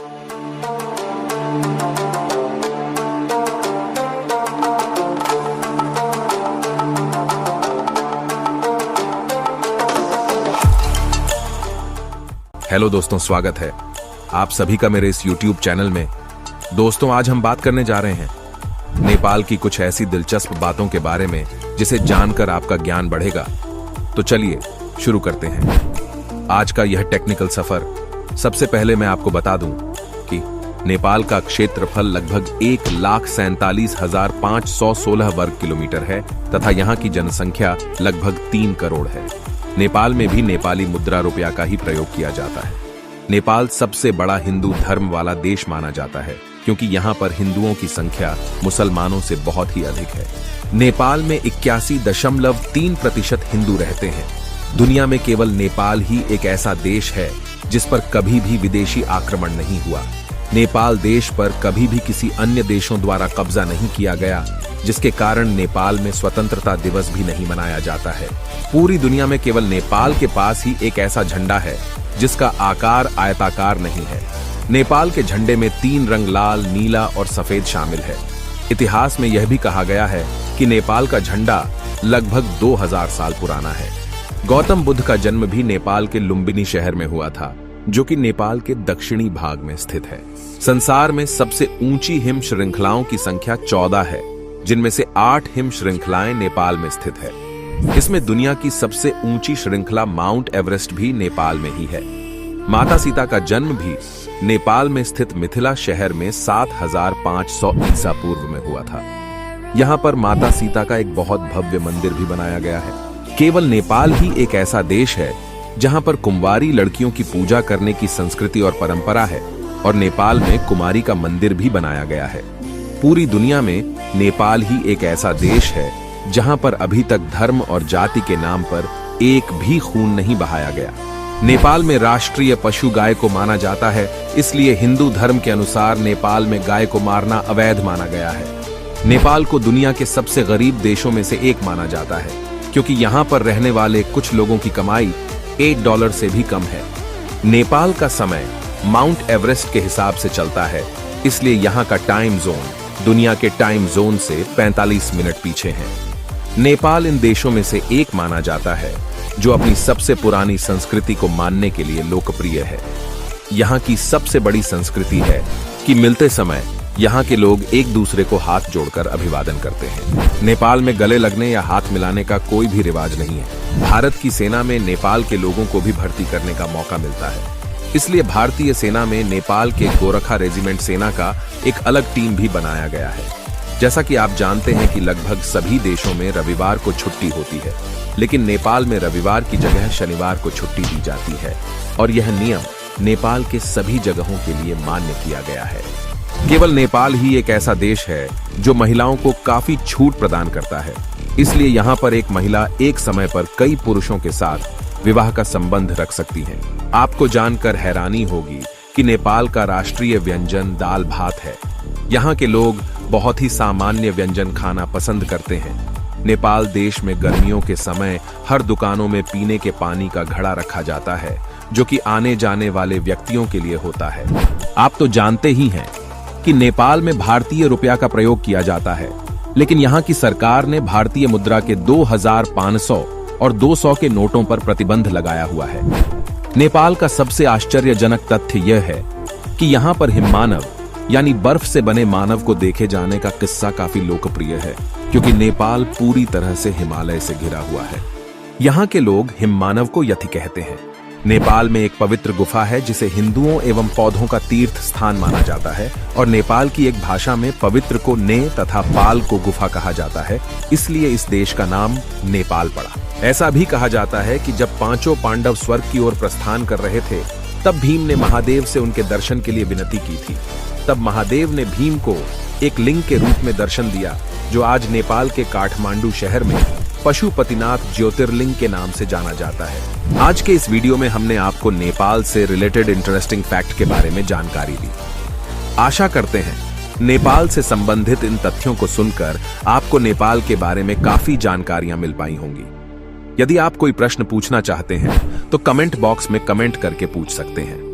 Hello दोस्तों, स्वागत है आप सभी का मेरे इस YouTube चैनल में। दोस्तों, आज हम बात करने जा रहे हैं नेपाल की कुछ ऐसी दिलचस्प बातों के बारे में जिसे जानकर आपका ज्ञान बढ़ेगा। तो चलिए शुरू करते हैं आज का यह टेक्निकल सफर। सबसे पहले मैं आपको बता दूं कि नेपाल का क्षेत्रफल लगभग 1,47,516 वर्ग किलोमीटर है तथा यहाँ की जनसंख्या लगभग 3 करोड़ है। नेपाल में भी नेपाली मुद्रा रुपया का ही प्रयोग किया जाता है। नेपाल सबसे बड़ा हिंदू धर्म वाला देश माना जाता है क्योंकि यहाँ पर हिंदुओं की संख्या मुसलमानों से बहुत ही अधिक है। नेपाल में 81.3% हिंदू रहते हैं। दुनिया में केवल नेपाल ही एक ऐसा देश है जिस पर कभी भी विदेशी आक्रमण नहीं हुआ। नेपाल देश पर कभी भी किसी अन्य देशों द्वारा कब्जा नहीं किया गया, जिसके कारण नेपाल में स्वतंत्रता दिवस भी नहीं मनाया जाता है। पूरी दुनिया में केवल नेपाल के पास ही एक ऐसा झंडा है जिसका आकार आयताकार नहीं है। नेपाल के झंडे में 3 रंग लाल, नीला और सफेद शामिल है। इतिहास में यह भी कहा गया है कि नेपाल का झंडा लगभग 2000 साल पुराना है। गौतम बुद्ध का जन्म भी नेपाल के लुम्बिनी शहर में हुआ था, जो कि नेपाल के दक्षिणी भाग में स्थित है। संसार में सबसे ऊंची हिम श्रृंखलाओं की संख्या 14 है, जिनमें से 8 हिम श्रृंखलाएं नेपाल में स्थित है। इसमें दुनिया की सबसे ऊंची श्रृंखला माउंट एवरेस्ट भी नेपाल में ही है। माता सीता का जन्म भी नेपाल में स्थित मिथिला शहर में 7500 ईसा पूर्व में हुआ था। यहाँ पर माता सीता का एक बहुत भव्य मंदिर भी बनाया गया है। केवल नेपाल ही एक ऐसा देश है जहाँ पर कुंवारी लड़कियों की पूजा करने की संस्कृति और परंपरा है और नेपाल में कुमारी का मंदिर भी बनाया गया है। पूरी दुनिया में नेपाल ही एक ऐसा देश है जहां पर अभी तक धर्म और जाति के नाम पर एक भी खून नहीं बहाया गया। नेपाल में राष्ट्रीय पशु गाय को माना जाता है, इसलिए हिंदू धर्म के अनुसार नेपाल में गाय को मारना अवैध माना गया है। नेपाल को दुनिया के सबसे गरीब देशों में से एक माना जाता है क्योंकि यहाँ पर रहने वाले कुछ लोगों की कमाई $8 से भी कम है। नेपाल का समय माउंट एवरेस्ट के हिसाब से चलता है, इसलिए यहाँ का टाइम जोन दुनिया के टाइम जोन से 45 मिनट पीछे है। नेपाल इन देशों में से एक माना जाता है जो अपनी सबसे पुरानी संस्कृति को मानने के लिए लोकप्रिय है। यहाँ की सबसे बड़ी संस्कृति है कि मिलते समय यहाँ के लोग एक दूसरे को हाथ जोड़कर अभिवादन करते हैं। नेपाल में गले लगने या हाथ मिलाने का कोई भी रिवाज नहीं है। भारत की सेना में नेपाल के लोगों को भी भर्ती करने का मौका मिलता है, इसलिए भारतीय सेना में नेपाल के गोरखा रेजिमेंट सेना का एक अलग टीम भी बनाया गया है। जैसा कि आप जानते हैं कि लगभग सभी देशों में रविवार को छुट्टी होती है, लेकिन नेपाल में रविवार की जगह शनिवार को छुट्टी दी जाती है और यह नियम नेपाल के सभी जगहों के लिए मान्य किया गया है। केवल नेपाल ही एक ऐसा देश है जो महिलाओं को काफी छूट प्रदान करता है, इसलिए यहाँ पर एक महिला एक समय पर कई पुरुषों के साथ विवाह का संबंध रख सकती हैं। आपको जानकर हैरानी होगी कि नेपाल का राष्ट्रीय व्यंजन दाल भात है। यहाँ के लोग बहुत ही सामान्य व्यंजन खाना पसंद करते हैं। नेपाल देश में गर्मियों के समय हर दुकानों में पीने के पानी का घड़ा रखा जाता है, जो कि आने जाने वाले व्यक्तियों के लिए होता है। आप तो जानते ही हैं कि नेपाल में भारतीय रुपया का प्रयोग किया जाता है, लेकिन यहाँ की सरकार ने भारतीय मुद्रा के 2500 और 200 के नोटों पर प्रतिबंध लगाया हुआ है। नेपाल का सबसे आश्चर्यजनक तथ्य यह है कि यहाँ पर हिममानव यानी बर्फ से बने मानव को देखे जाने का किस्सा काफी लोकप्रिय है, क्योंकि नेपाल पूरी तरह से हिमालय से घिरा हुआ है। यहाँ के लोग हिममानव को यति कहते हैं। नेपाल में एक पवित्र गुफा है जिसे हिंदुओं एवं पौधों का तीर्थ स्थान माना जाता है और नेपाल की एक भाषा में पवित्र को ने तथा पाल को गुफा कहा जाता है, इसलिए इस देश का नाम नेपाल पड़ा। ऐसा भी कहा जाता है कि जब 5 पांडव स्वर्ग की ओर प्रस्थान कर रहे थे, तब भीम ने महादेव से उनके दर्शन के लिए विनती की थी। तब महादेव ने भीम को एक लिंग के रूप में दर्शन दिया, जो आज नेपाल के काठमांडू शहर में पशुपतिनाथ ज्योतिर्लिंग के नाम से जाना जाता है। आज के इस वीडियो में हमने आपको नेपाल से रिलेटेड इंटरेस्टिंग फैक्ट के बारे में जानकारी दी। आशा करते हैं नेपाल से संबंधित इन तथ्यों को सुनकर आपको नेपाल के बारे में काफी जानकारियां मिल पाई होंगी। यदि आप कोई प्रश्न पूछना चाहते हैं तो कमेंट बॉक्स में कमेंट करके पूछ सकते हैं।